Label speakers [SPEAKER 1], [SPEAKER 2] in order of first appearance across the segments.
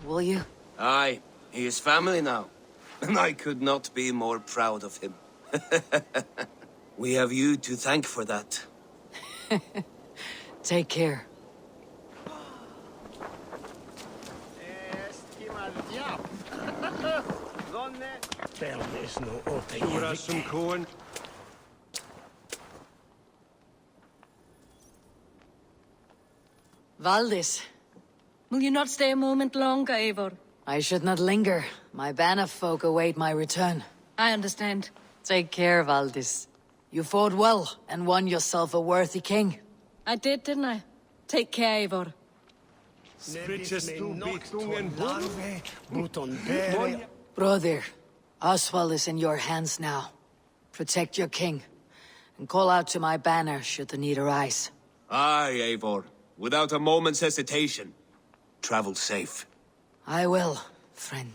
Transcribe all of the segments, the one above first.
[SPEAKER 1] will you?
[SPEAKER 2] Aye, he is family now, and I could not be more proud of him. We have you to thank for that.
[SPEAKER 1] Take care. Valdis,
[SPEAKER 3] Will you not stay a moment longer, Eivor?
[SPEAKER 1] I should not linger. My banner folk await my return.
[SPEAKER 3] I understand.
[SPEAKER 1] Take care, Valdis. You fought well and won yourself a worthy king.
[SPEAKER 3] I did, didn't I? Take care, Eivor.
[SPEAKER 1] Brother, Oswald is in your hands now. Protect your king, and call out to my banner should the need arise.
[SPEAKER 2] Aye, Eivor. Without a moment's hesitation. Travel safe.
[SPEAKER 1] I will, friend.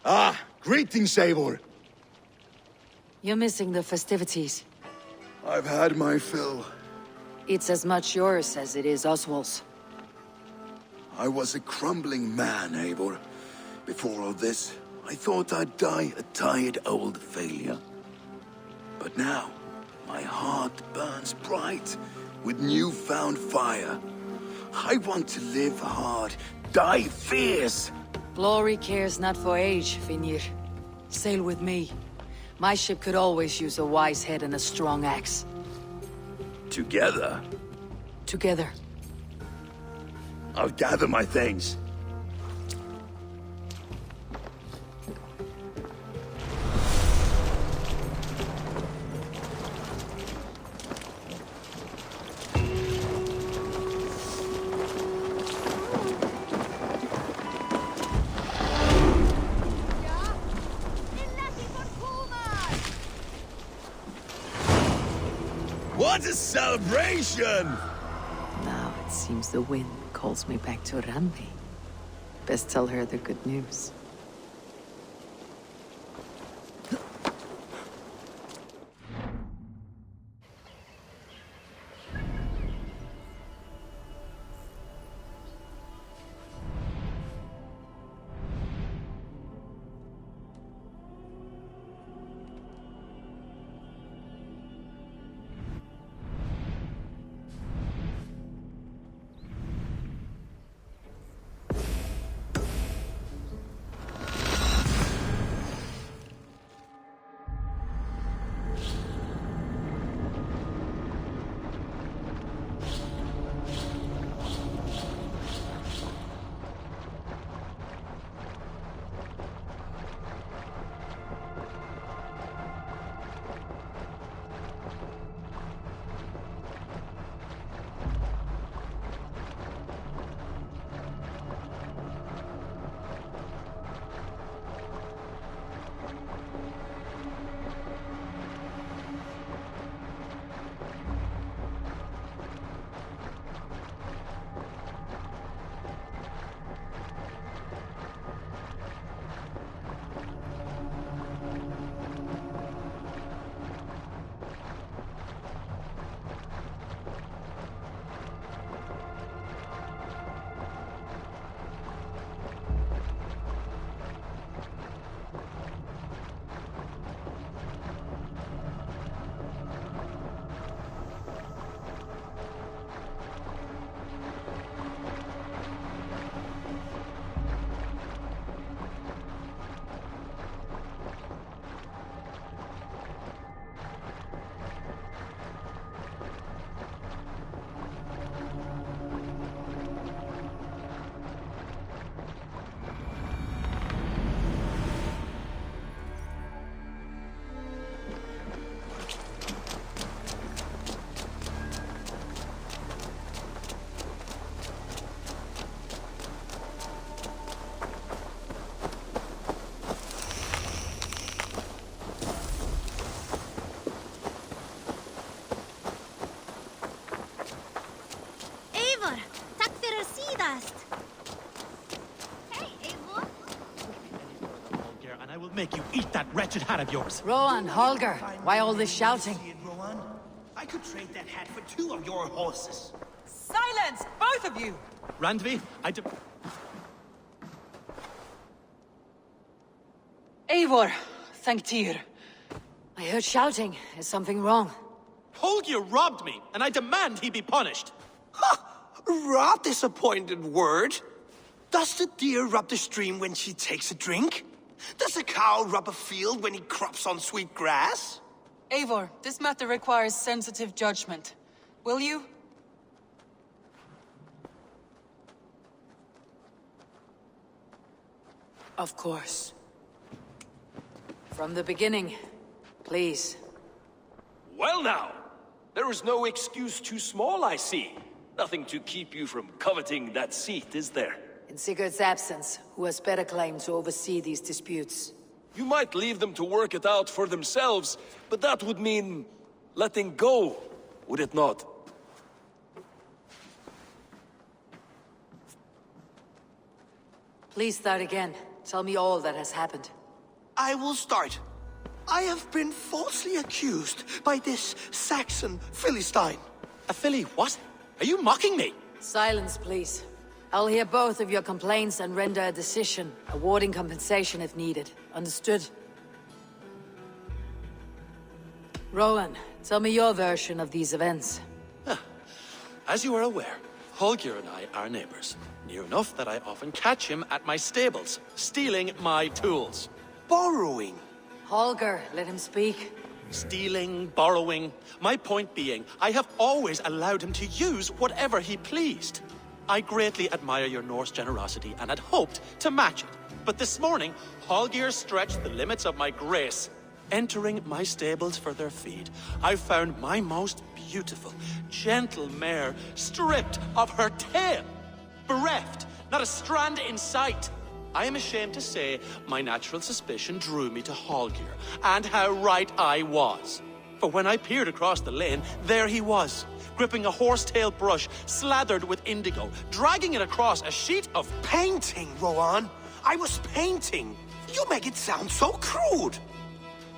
[SPEAKER 4] Ah, greetings, Eivor.
[SPEAKER 1] You're missing the festivities.
[SPEAKER 4] I've had my fill.
[SPEAKER 1] It's as much yours as it is Oswald's.
[SPEAKER 4] I was a crumbling man, Eivor. Before all this, I thought I'd die a tired old failure. But now, my heart burns bright with newfound fire. I want to live hard, die fierce.
[SPEAKER 1] Glory cares not for age, Finnir. Sail with me. My ship could always use a wise head and a strong axe.
[SPEAKER 4] Together,
[SPEAKER 1] Together.
[SPEAKER 4] I'll gather my things. What a celebration!
[SPEAKER 1] Now it seems the wind calls me back to Randi. Best tell her the good news.
[SPEAKER 5] eat that wretched hat of yours.
[SPEAKER 1] Rowan, Holger, why all this shouting?
[SPEAKER 6] See it, Rowan? I could trade that hat for 2 of your horses.
[SPEAKER 7] Silence, both of you!
[SPEAKER 5] Randvi,
[SPEAKER 7] Eivor, thank Tyr.
[SPEAKER 1] I heard shouting. Is something wrong?
[SPEAKER 5] Holger robbed me, and I demand he be punished.
[SPEAKER 6] Rot disappointed word. Does the deer rub the stream when she takes a drink? Does a cow rub a field when he crops on sweet grass?
[SPEAKER 7] Eivor, this matter requires sensitive judgment. Will you?
[SPEAKER 1] Of course. From the beginning, please.
[SPEAKER 8] Well now, there is no excuse too small, I see. Nothing to keep you from coveting that seat, is there?
[SPEAKER 1] In Sigurd's absence, who has better claim to oversee these disputes?
[SPEAKER 8] You might leave them to work it out for themselves, but that would mean letting go, would it not?
[SPEAKER 1] Please start again. Tell me all that has happened.
[SPEAKER 6] I will start. I have been falsely accused by this Saxon Philistine.
[SPEAKER 5] A filly what? Are you mocking me?
[SPEAKER 1] Silence, please. I'll hear both of your complaints and render a decision, awarding compensation if needed. Understood? Rowan, tell me your version of these events.
[SPEAKER 5] As you are aware, Holger and I are neighbors. Near enough that I often catch him at my stables, stealing my tools.
[SPEAKER 6] Borrowing.
[SPEAKER 1] Holger, let him speak.
[SPEAKER 5] Stealing, borrowing. My point being, I have always allowed him to use whatever he pleased. I greatly admire your Norse generosity and had hoped to match it. But this morning, Holger stretched the limits of my grace. Entering my stables for their feed, I found my most beautiful, gentle mare stripped of her tail. Bereft, not a strand in sight. I am ashamed to say my natural suspicion drew me to Holger, and how right I was. For when I peered across the lane, there he was, gripping a horsetail brush slathered with indigo, dragging it across a sheet of...
[SPEAKER 6] Painting, Rowan. I was painting. You make it sound so crude.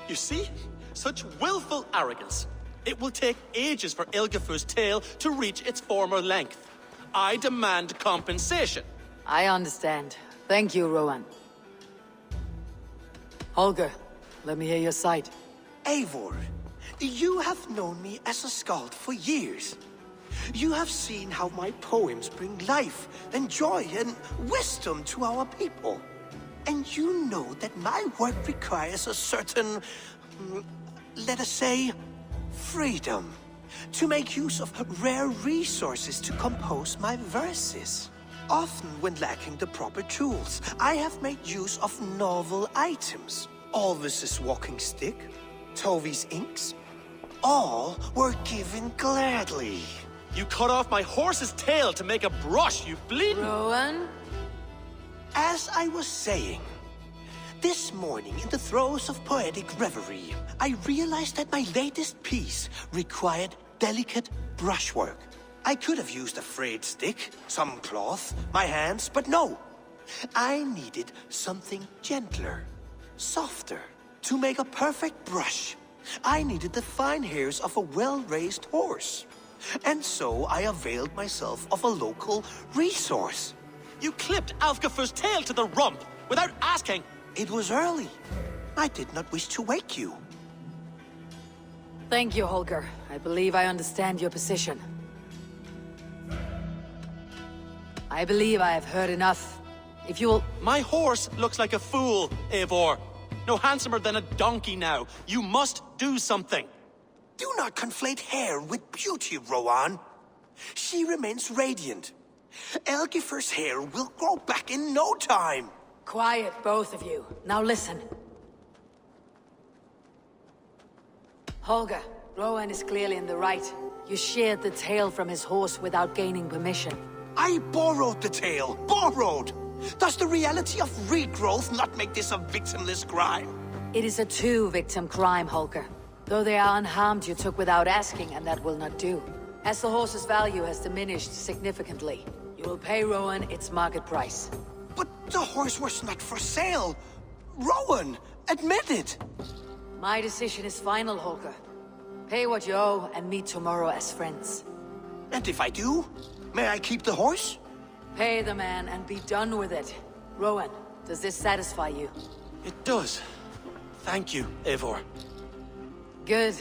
[SPEAKER 5] You see? Such willful arrogance. It will take ages for Ilgafur's tail to reach its former length. I demand compensation.
[SPEAKER 1] I understand. Thank you, Rowan. Holger, let me hear your side.
[SPEAKER 6] Eivor, you have known me as a skald for years. You have seen how my poems bring life and joy and wisdom to our people. And you know that my work requires a certain, let us say, freedom. To make use of rare resources to compose my verses. Often when lacking the proper tools, I have made use of novel items. Alvis's walking stick, Tovi's inks, all were given gladly.
[SPEAKER 5] You cut off my horse's tail to make a brush, you bleeding...
[SPEAKER 1] Rowan?
[SPEAKER 6] As I was saying, this morning in the throes of poetic reverie, I realized that my latest piece required delicate brushwork. I could have used a frayed stick, some cloth, my hands, but no. I needed something gentler, softer. To make a perfect brush, I needed the fine hairs of a well-raised horse. And so I availed myself of a local resource.
[SPEAKER 5] You clipped Alfgafur's tail to the rump, without asking.
[SPEAKER 6] It was early. I did not wish to wake you.
[SPEAKER 1] Thank you, Holger. I believe I understand your position. I believe I have heard enough. If you'll...
[SPEAKER 5] My horse looks like a fool, Eivor. No handsomer than a donkey now. You must do something.
[SPEAKER 6] Do not conflate hair with beauty, Rowan. She remains radiant. Elgifur's hair will grow back in no time.
[SPEAKER 1] Quiet, both of you. Now listen. Holger, Rowan is clearly in the right. You sheared the tail from his horse without gaining permission.
[SPEAKER 6] I borrowed the tail. Borrowed! Does the reality of regrowth not make this a victimless crime?
[SPEAKER 1] It is a two-victim crime, Holger. Though they are unharmed, you took without asking, and that will not do. As the horse's value has diminished significantly, you will pay Rowan its market price.
[SPEAKER 6] But the horse was not for sale. Rowan, Admit it!
[SPEAKER 1] My decision is final, Holger. Pay what you owe and meet tomorrow as friends.
[SPEAKER 6] And if I do, may I keep the horse?
[SPEAKER 1] Pay the man and be done with it. Rowan, does this satisfy you?
[SPEAKER 5] It does. Thank you, Eivor.
[SPEAKER 1] Good.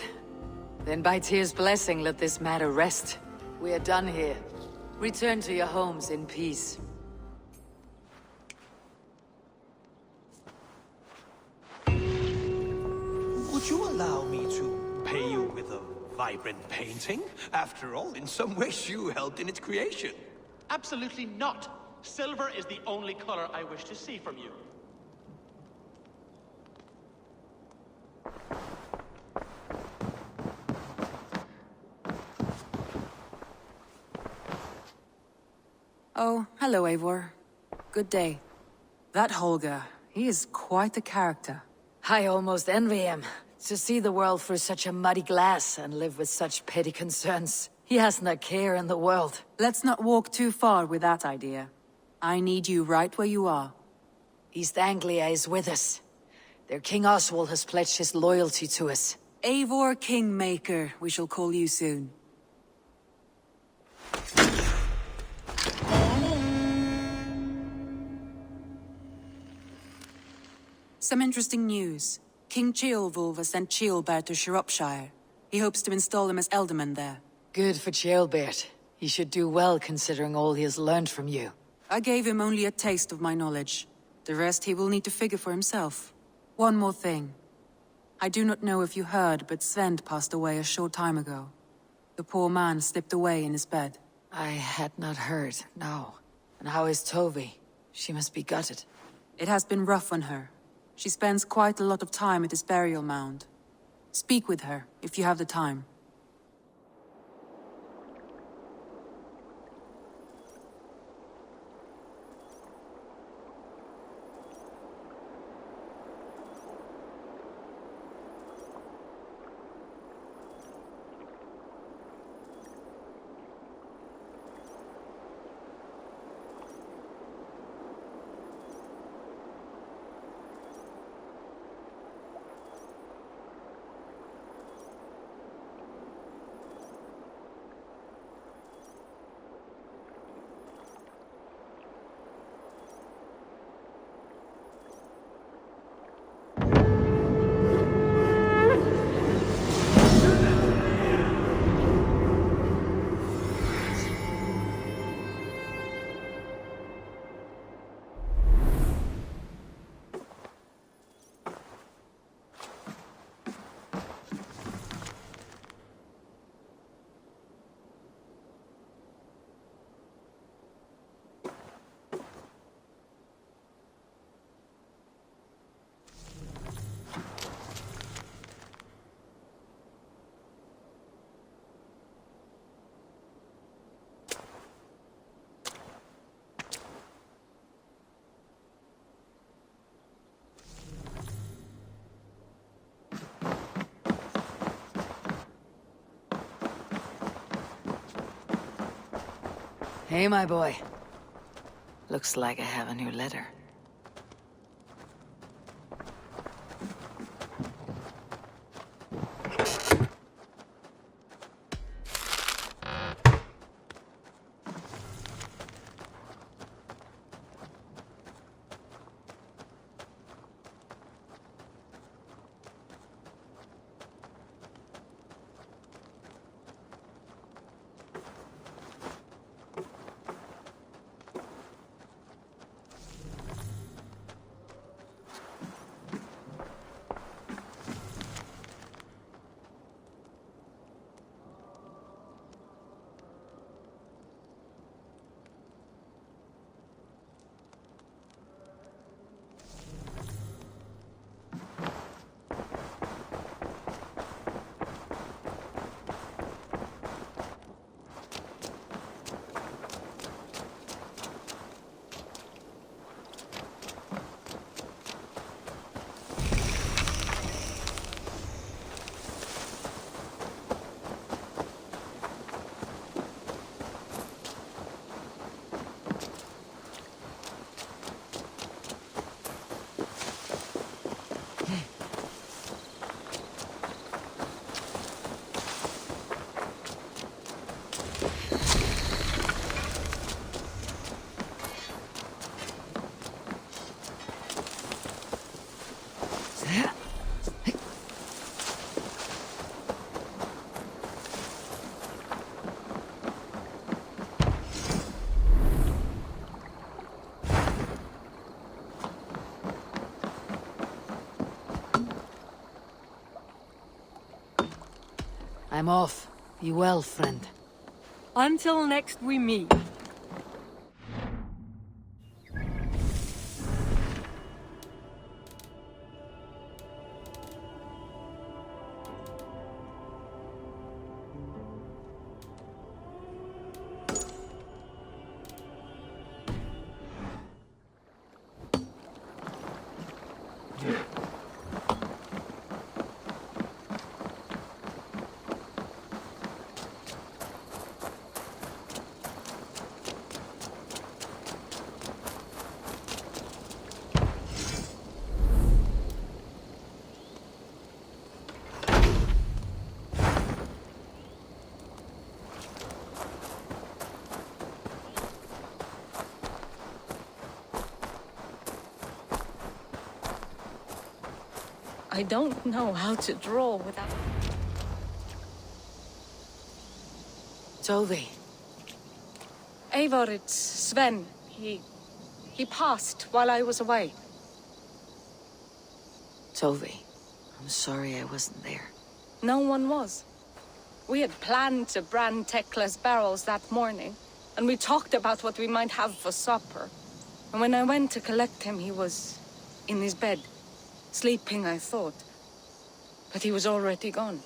[SPEAKER 1] Then by Tyr's blessing, let this matter rest. We are done here. Return to your homes in peace.
[SPEAKER 6] Would you allow me to pay you with a vibrant painting? After all, in some ways you helped in its creation.
[SPEAKER 5] Absolutely not. Silver is the only color I wish to see from you.
[SPEAKER 9] Oh, hello, Eivor. Good day. That Holger, he is quite the character.
[SPEAKER 1] I almost envy him. To see the world through such a muddy glass and live with such petty concerns. He hasn't a care in the world.
[SPEAKER 9] Let's not walk too far with that idea. I need you right where you are.
[SPEAKER 1] East Anglia is with us. Their King Oswald has pledged his loyalty to us.
[SPEAKER 9] Eivor Kingmaker, we shall call you soon. Some interesting news. King Ceolwulf has sent Ceolbert to Shropshire. He hopes to install him as Elderman there.
[SPEAKER 1] Good for Ceolbert. He should do well considering all he has learned from you.
[SPEAKER 9] I gave him only a taste of my knowledge. The rest he will need to figure for himself. One more thing. I do not know if you heard, but Sven passed away a short time ago. The poor man slipped away in his bed.
[SPEAKER 1] I had not heard, no. And how is Tovi? She must be gutted.
[SPEAKER 9] It has been rough on her. She spends quite a lot of time at his burial mound. Speak with her, if you have the time.
[SPEAKER 1] Hey, my boy. Looks like I have a new letter. I'm off. Be well, friend.
[SPEAKER 3] Until next we meet. I don't know how to draw without...
[SPEAKER 1] Tovi.
[SPEAKER 3] Eivor, it's Sven. He passed while I was away.
[SPEAKER 1] Tovi. I'm sorry I wasn't there.
[SPEAKER 3] No one was. We had planned to brand Tekla's barrels that morning, and we talked about what we might have for supper. And when I went to collect him, he was in his bed. Sleeping, I thought. But he was already gone.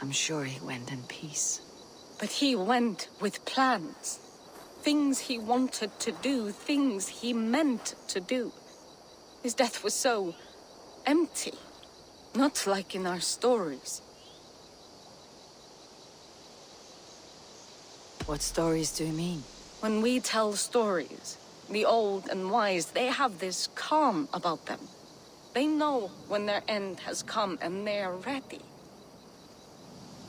[SPEAKER 1] I'm sure he went in peace.
[SPEAKER 3] But he went with plans. Things he wanted to do, things he meant to do. His death was so empty. Not like in our stories.
[SPEAKER 1] What stories do you mean?
[SPEAKER 3] When we tell stories, the old and wise, they have this calm about them. They know when their end has come and they're ready.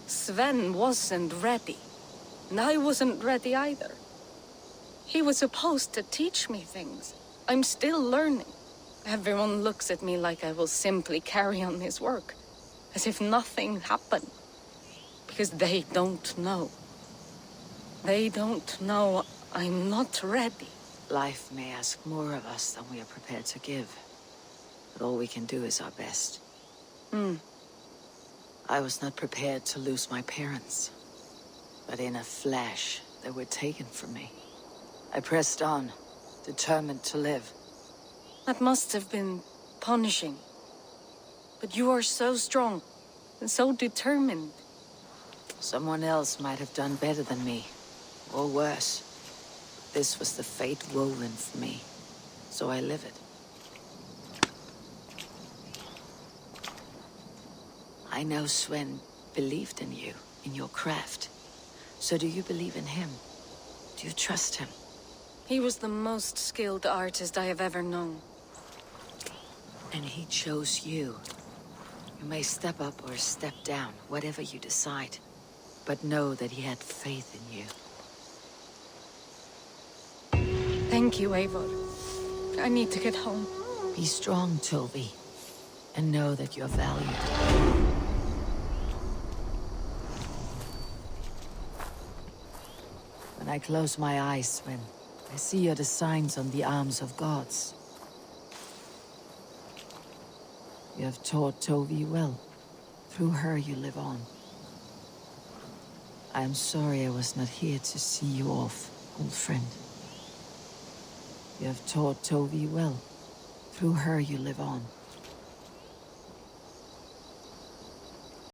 [SPEAKER 3] Sven wasn't ready. And I wasn't ready either. He was supposed to teach me things. I'm still learning. Everyone looks at me like I will simply carry on his work. As if nothing happened. Because they don't know. They don't know I'm not ready.
[SPEAKER 1] Life may ask more of us than we are prepared to give. But all we can do is our best. I was not prepared to lose my parents. But in a flash, they were taken from me. I pressed on, determined to live.
[SPEAKER 3] That must have been punishing. But you are so strong, and so determined.
[SPEAKER 1] Someone else might have done better than me, or worse. This was the fate woven for me, so I live it. I know Sven believed in you, in your craft. So do you believe in him? Do you trust him?
[SPEAKER 3] He was the most skilled artist I have ever known.
[SPEAKER 1] And he chose you. You may step up or step down, whatever you decide. But know that he had faith in you.
[SPEAKER 3] Thank you, Eivor. I need to get home.
[SPEAKER 1] Be strong, Tovi. And know that you're valued. When I close my eyes, Sven, I see the signs on the arms of gods. You have taught Tovi well. Through her you live on. I am sorry I was not here to see you off, old friend. You have taught Tovi well. Through her you live on.